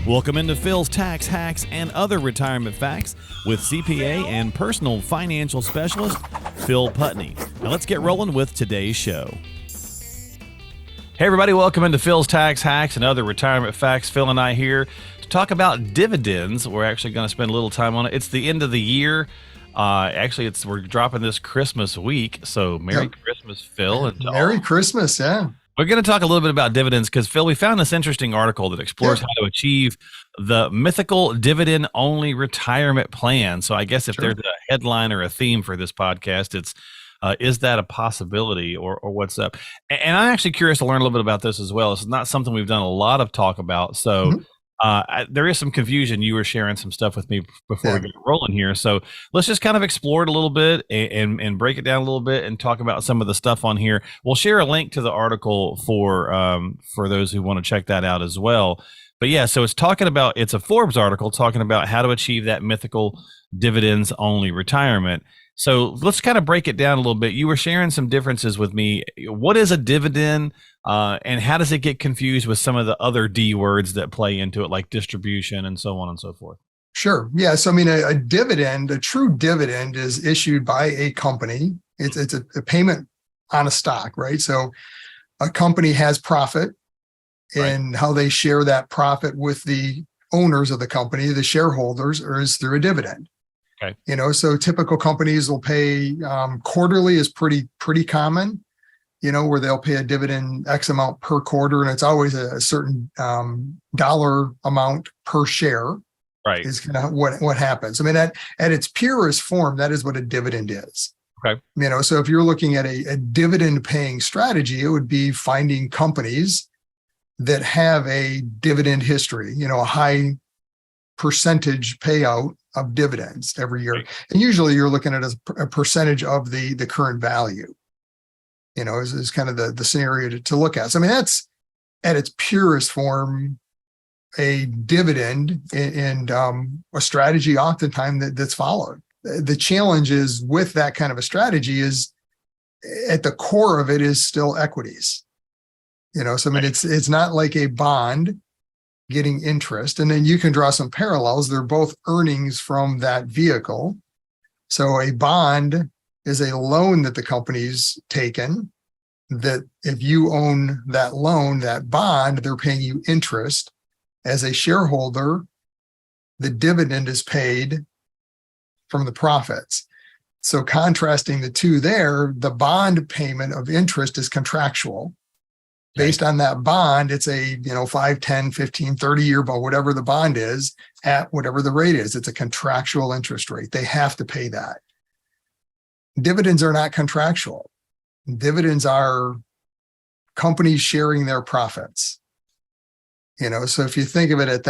Welcome into Phil's Tax Hacks and Other Retirement Facts with CPA and personal financial specialist, Phil Putney. Now let's get rolling with today's show. Hey everybody, welcome into Phil's Tax Hacks and Other Retirement Facts. Phil and I here to talk about dividends. We're actually going to spend a little time on it. It's the end of the year. We're dropping this Christmas week, so Merry Christmas, Phil. And Merry Christmas, yeah. We're going to talk a little bit about dividends because, Phil, we found this interesting article that explores how to achieve the mythical dividend-only retirement plan. So I guess if there's a headline or a theme for this podcast, it's is that a possibility or what's up? And I'm actually curious to learn a little bit about this as well. It's not something we've done a lot of talk about. So there is some confusion. You were sharing some stuff with me before we get rolling here. So let's just kind of explore it a little bit and break it down a little bit and talk about some of the stuff on here. We'll share a link to the article for those who want to check that out as well. But yeah, so it's a Forbes article talking about how to achieve that mythical dividends only retirement. So let's kind of break it down a little bit. You were sharing some differences with me. What is a dividend and how does it get confused with some of the other D words that play into it, like distribution and so on and so forth? Sure. Yeah. So, I mean, a dividend, a true dividend is issued by a company. It's a payment on a stock, right? So a company has profit and how they share that profit with the owners of the company, the shareholders, or is through a dividend. Okay. So typical companies will pay quarterly is pretty common, where they'll pay a dividend X amount per quarter, and it's always a certain dollar amount per share. Right. Is kind of what happens. I mean, at its purest form, that is what a dividend is. Okay. So if you're looking at a dividend paying strategy, it would be finding companies that have a dividend history, a high percentage payout of dividends every year. And usually you're looking at a percentage of the current value, is kind of the scenario to look at. So, I mean, that's at its purest form, a dividend and a strategy oftentimes that's followed. The challenge is with that kind of a strategy is at the core of it is still equities. So I mean, it's not like a bond getting interest. And then you can draw some parallels. They're both earnings from that vehicle. So a bond is a loan that the company's taken, that if you own that loan, that bond, they're paying you interest. As a shareholder, the dividend is paid from the profits. So contrasting the two there, the bond payment of interest is contractual. Based on that bond, it's a 5, 10, 15, 30-year bond, whatever the bond is, at whatever the rate is. It's a contractual interest rate. They have to pay that. Dividends are not contractual. Dividends are companies sharing their profits. So if you think of it at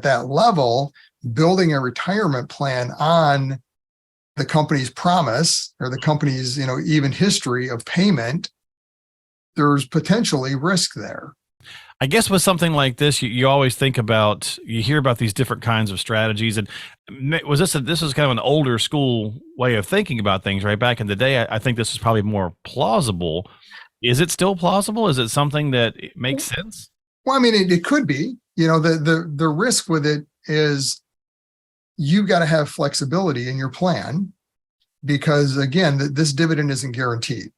that level, building a retirement plan on the company's promise or the company's even history of payment, there's potentially risk there. I guess with something like this, you always think about, you hear about these different kinds of strategies. And this was kind of an older school way of thinking about things, right? Back in the day, I think this is probably more plausible. Is it still plausible? Is it something that makes sense? Well, I mean, it could be. The risk with it is you've got to have flexibility in your plan because, again, this dividend isn't guaranteed.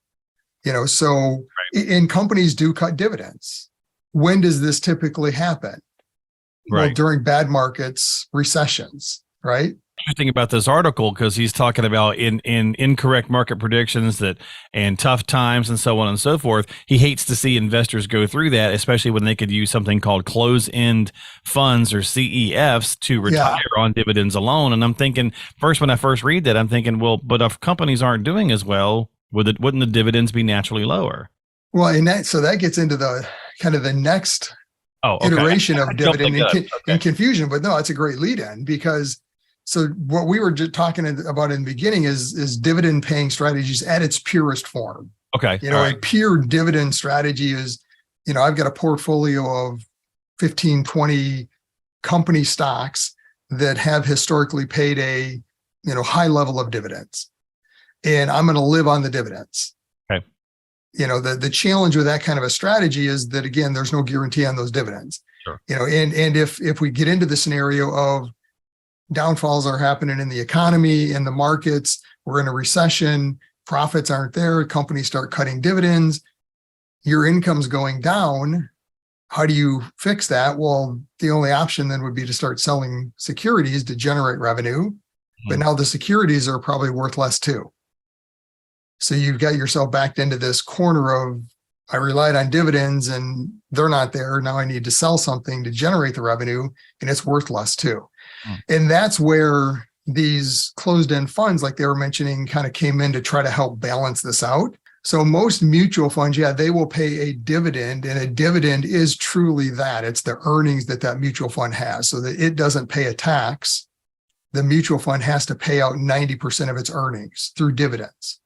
And companies do cut dividends. When does this typically happen? Right. Well, during bad markets, recessions, right? Interesting about this article because he's talking about in incorrect market predictions and tough times and so on and so forth. He hates to see investors go through that, especially when they could use something called close-end funds or CEFs to retire on dividends alone. And I'm thinking, when I first read that, I'm thinking, well, but if companies aren't doing as well, wouldn't the dividends be naturally lower? Well, and that gets into the kind of the next iteration of dividend and confusion. But no, it's a great lead in because so what we were just talking about in the beginning is dividend paying strategies at its purest form. Okay. A pure dividend strategy is, I've got a portfolio of 15, 20 company stocks that have historically paid a, high level of dividends. And I'm going to live on the dividends. Okay. The challenge with that kind of a strategy is that, again, there's no guarantee on those dividends. Sure. And if we get into the scenario of downfalls are happening in the economy, in the markets, we're in a recession, profits aren't there, companies start cutting dividends, your income's going down. How do you fix that? Well, the only option then would be to start selling securities to generate revenue. But now the securities are probably worth less too. So you've got yourself backed into this corner of, I relied on dividends and they're not there. Now I need to sell something to generate the revenue and it's worth less too. And that's where these closed-end funds, like they were mentioning, kind of came in to try to help balance this out. So most mutual funds, they will pay a dividend, and a dividend is truly that. It's the earnings that mutual fund has, so that it doesn't pay a tax. The mutual fund has to pay out 90% of its earnings through dividends.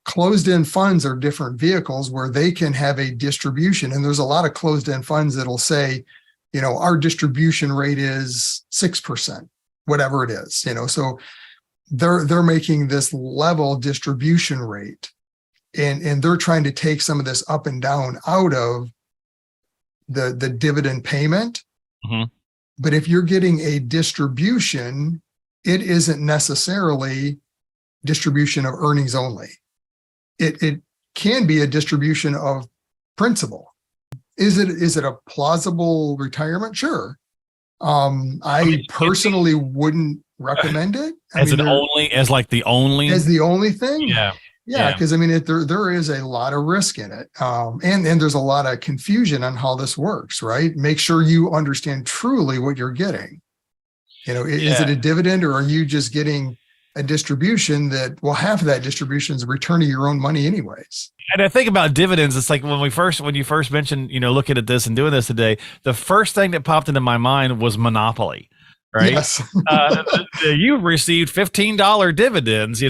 Closed-end funds are different vehicles where they can have a distribution, and there's a lot of closed-end funds that'll say, our distribution rate is 6%, whatever it is, so they're making this level distribution rate. And they're trying to take some of this up and down out of the dividend payment. Mm-hmm. But if you're getting a distribution, it isn't necessarily distribution of earnings only. It can be a distribution of principal. Is it a plausible retirement? Sure. I personally wouldn't recommend it. As the only thing? Yeah. Yeah, because there is a lot of risk in it, and there's a lot of confusion on how this works. Right? Make sure you understand truly what you're getting. Is it a dividend, or are you just getting a distribution that? Well, half of that distribution is a return of your own money, anyways. And I think about dividends. It's like when you first mentioned, looking at this and doing this today, the first thing that popped into my mind was monopoly. Right. Yes. You received $15 dividends,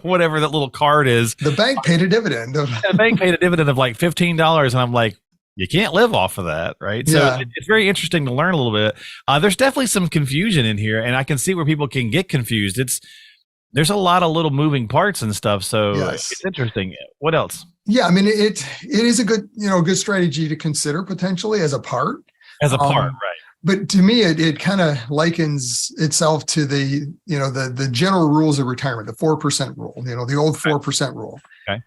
whatever that little card is. The bank paid a dividend. The bank paid a dividend of like $15. And I'm like, you can't live off of that. Right. So it's very interesting to learn a little bit. There's definitely some confusion in here, and I can see where people can get confused. There's a lot of little moving parts and stuff. So It's interesting. What else? Yeah. it is a good, good strategy to consider potentially as a part. Right. But to me, it kind of likens itself to the general rules of retirement, the 4% rule, the old 4% rule. Okay.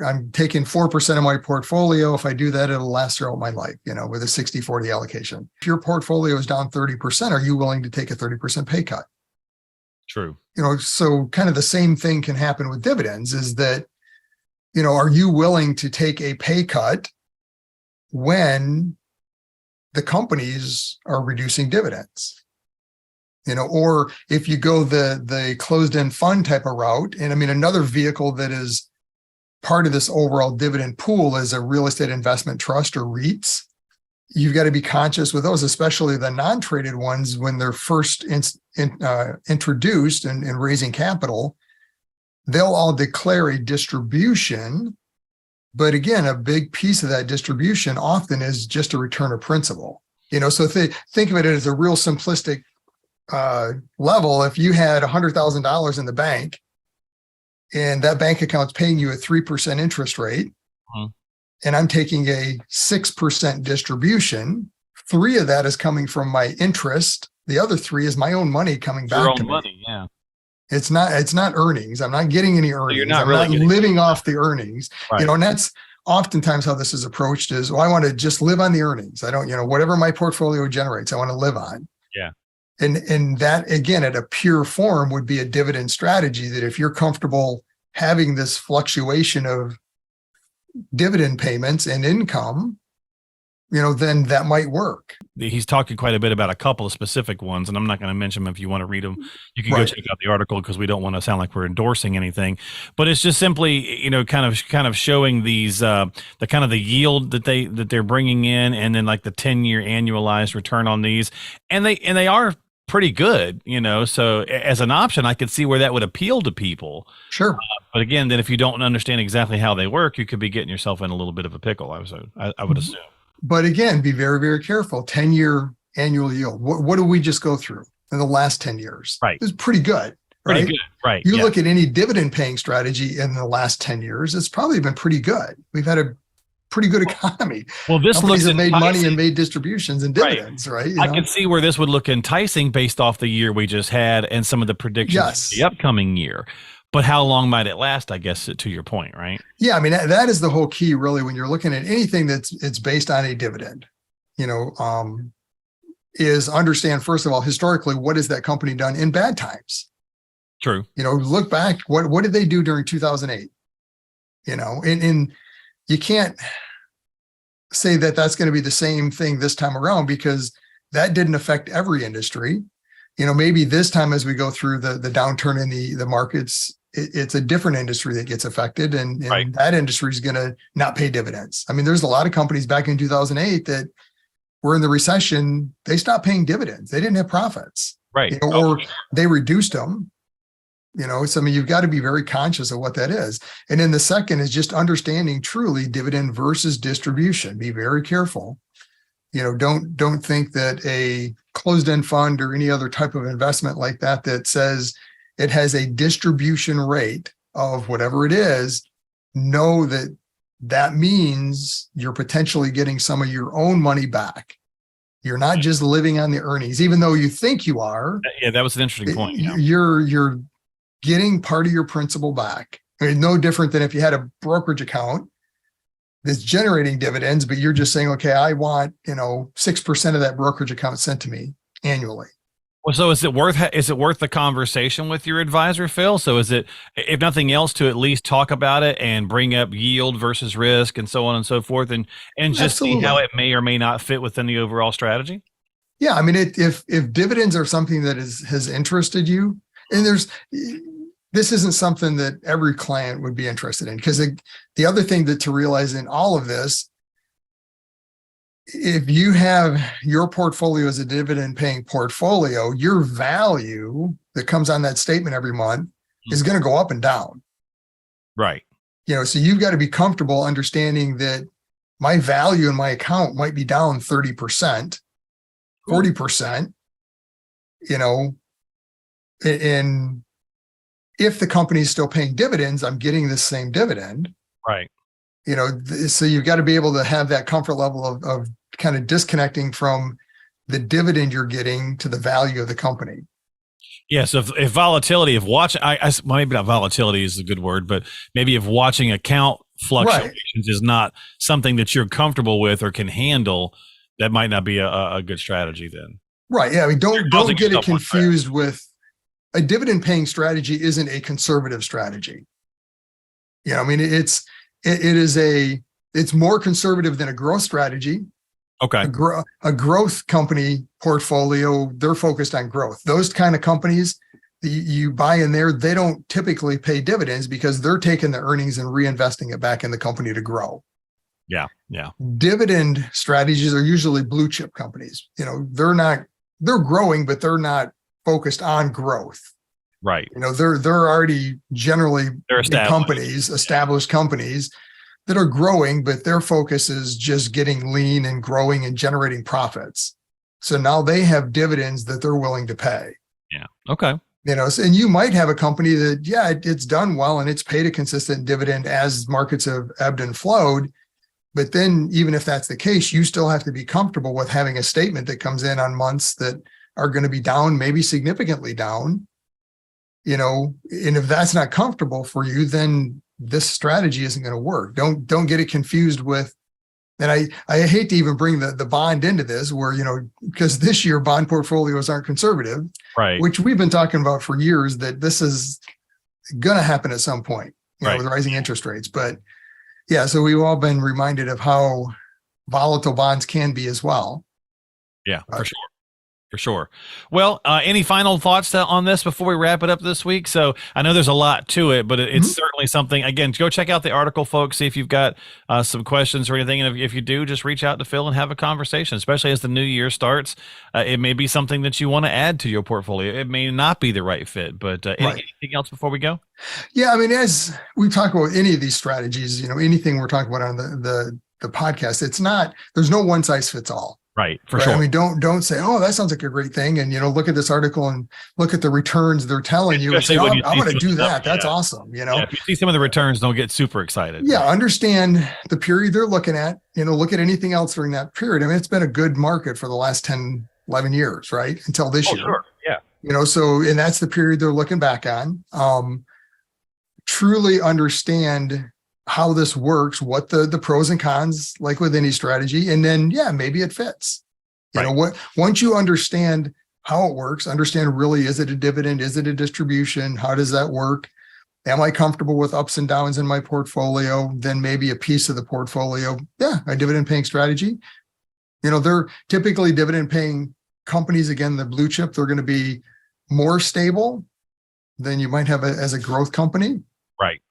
I'm taking 4% of my portfolio. If I do that, it'll last throughout my life, with a 60-40 allocation. If your portfolio is down 30%, are you willing to take a 30% pay cut? True. So kind of the same thing can happen with dividends, is that, are you willing to take a pay cut when the companies are reducing dividends? Or if you go the closed-end fund type of route, and another vehicle that is part of this overall dividend pool is a real estate investment trust, or REITs. You've got to be conscious with those, especially the non-traded ones, when they're first introduced and raising capital. They'll all declare a distribution. But again, a big piece of that distribution often is just a return of principal. So if they think of it as a real simplistic level, if you had $100,000 in the bank and that bank account's paying you a 3% interest rate, and I'm taking a 6% distribution, 3 of that is coming from my interest. The other 3 is my own money coming back to me. Money, yeah. It's not earnings. I'm not getting any earnings. You're not I'm not living off the earnings. Right. And that's oftentimes how this is approached is, I want to just live on the earnings. I don't, whatever my portfolio generates, I want to live on. Yeah. And that, again, at a pure form would be a dividend strategy, that if you're comfortable having this fluctuation of dividend payments and income, then that might work. He's talking quite a bit about a couple of specific ones, and I'm not going to mention them. If you want to read them, you can go check out the article, because we don't want to sound like we're endorsing anything. But it's just simply, kind of showing these the kind of the yield that they're bringing in, and then like the 10-year annualized return on these, and they are pretty good, So as an option, I could see where that would appeal to people. Sure. But again, then if you don't understand exactly how they work, you could be getting yourself in a little bit of a pickle. I would assume. But again, be very, very careful. 10-year annual yield. What did we just go through in the last 10 years? Right. It's pretty good. Right? Pretty good. Right. You look at any dividend paying strategy in the last 10 years, it's probably been pretty good. We've had a pretty good economy. Well, this Companies looks have made money enticing. and made distributions and Right. dividends, right? I can see where this would look enticing based off the year we just had and some of the predictions for the Yes. upcoming year. But how long might it last? I guess to your point, right? Yeah, I mean that is the whole key, really, when you're looking at anything it's based on a dividend. Is understand first of all historically what has that company done in bad times. True. Look back. What did they do during 2008? And you can't say that that's going to be the same thing this time around because that didn't affect every industry. Maybe this time as we go through the downturn in the markets, it's a different industry that gets affected, and right. that industry is going to not pay dividends. I mean, there's a lot of companies back in 2008 that were in the recession. They stopped paying dividends. They didn't have profits, right? Or they reduced them. So I mean, you've got to be very conscious of what that is. And then the second is just understanding truly dividend versus distribution. Be very careful. Don't think that a closed-end fund or any other type of investment like that says it has a distribution rate of whatever it is, know that means you're potentially getting some of your own money back. You're not just living on the earnings, even though you think you are. Yeah, that was an interesting point. Yeah. You're getting part of your principal back. I mean, no different than if you had a brokerage account that's generating dividends, but you're just saying, okay, I want 6% of that brokerage account sent to me annually. Well, so is it worth the conversation with your advisor, Phil? So is it, if nothing else, to at least talk about it and bring up yield versus risk and so on and so forth, and just Absolutely. see how it may or may not fit within the overall strategy? Yeah, I mean, if dividends are something that has interested you, and this isn't something that every client would be interested in, because the other thing to realize in all of this, if you have your portfolio as a dividend paying portfolio, your value that comes on that statement every month is going to go up and down. Right. So you've got to be comfortable understanding that my value in my account might be down 30%, 40%, and if the company is still paying dividends, I'm getting the same dividend. Right. So you've got to be able to have that comfort level of kind of disconnecting from the dividend you're getting to the value of the company. Yeah. So if volatility, if watching, maybe not volatility is a good word, but maybe if watching account fluctuations is not something that you're comfortable with or can handle, that might not be a good strategy then. Right. Yeah. I mean, don't get it confused with a dividend paying strategy isn't a conservative strategy. I mean, it's more conservative than a growth strategy. Okay. A growth company portfolio, they're focused on growth. Those kind of companies you buy in there, they don't typically pay dividends because they're taking the earnings and reinvesting it back in the company to grow. Yeah. Yeah. Dividend strategies are usually blue chip companies. They're growing, but they're not focused on growth. Right. They're already generally established companies that are growing, but their focus is just getting lean and growing and generating profits. So now they have dividends that they're willing to pay. Yeah. Okay. And you might have a company that, it's done well and it's paid a consistent dividend as markets have ebbed and flowed. But then even if that's the case, you still have to be comfortable with having a statement that comes in on months that are going to be down, maybe significantly down, and if that's not comfortable for you, then this strategy isn't going to work. Don't get it confused with, and I hate to even bring the bond into this where, because this year bond portfolios aren't conservative, right? Which we've been talking about for years, that this is going to happen at some point, with rising interest rates. But yeah, so we've all been reminded of how volatile bonds can be as well. Yeah, for sure. For sure. Well, any final thoughts on this before we wrap it up this week? So I know there's a lot to it, but it's certainly something. Again, go check out the article, folks. See if you've got some questions or anything. And if you do, just reach out to Phil and have a conversation, especially as the new year starts. It may be something that you want to add to your portfolio. It may not be the right fit, but anything else before we go? Yeah, I mean, as we talk about any of these strategies, anything we're talking about on the podcast, there's no one size fits all. Right. For Right. sure. I mean, don't say, "Oh, that sounds like a great thing," and look at this article and look at the returns they're telling you, and say, Especially "Oh, when I'm you see going to some of do the that. That's yeah. awesome." Yeah. If you see some of the returns, don't get super excited. Yeah, understand the period they're looking at. Look at anything else during that period. I mean, it's been a good market for the last 10, 11 years, right? Until this Oh, year. sure. Yeah. So, and that's the period they're looking back on. Truly understand how this works, what the pros and cons, like with any strategy, and then maybe it fits. What once you understand how it works, understand really, is it a dividend? Is it a distribution? How does that work? Am I comfortable with ups and downs in my portfolio? Then maybe a piece of the portfolio, a dividend paying strategy. They're typically dividend paying companies. Again, the blue chip, they're going to be more stable than you might have as a growth company. Right.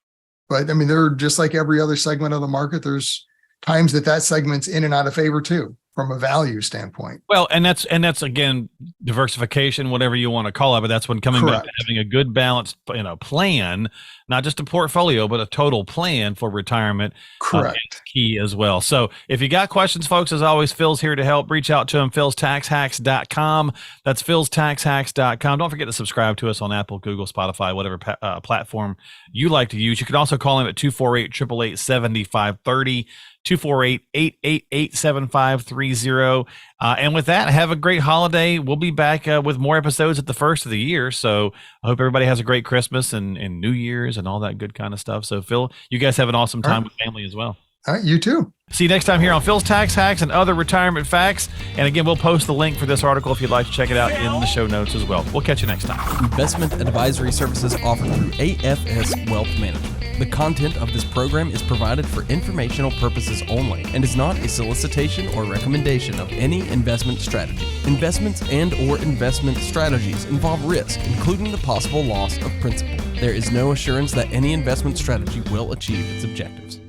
But I mean, they're just like every other segment of the market. There's times that segment's in and out of favor too, from a value standpoint. Well, and that's again, diversification, whatever you want to call it, but that's when coming back to having a good balanced, plan, not just a portfolio, but a total plan for retirement. Correct. Is key as well. So if you got questions, folks, as always, Phil's here to help. Reach out to him, philstaxhacks.com. That's philstaxhacks.com. Don't forget to subscribe to us on Apple, Google, Spotify, whatever platform you like to use. You can also call him at 248-888-7530. 248-888-7530. And with that, have a great holiday. We'll be back with more episodes at the first of the year. So I hope everybody has a great Christmas and New Year's and all that good kind of stuff. So Phil, you guys have an awesome time with family as well. All right, you too. See you next time here on Phil's Tax Hacks and Other Retirement Facts. And again, we'll post the link for this article if you'd like to check it out in the show notes as well. We'll catch you next time. Investment advisory services offered through AFS Wealth Management. The content of this program is provided for informational purposes only and is not a solicitation or recommendation of any investment strategy. Investments and/or investment strategies involve risk, including the possible loss of principal. There is no assurance that any investment strategy will achieve its objectives.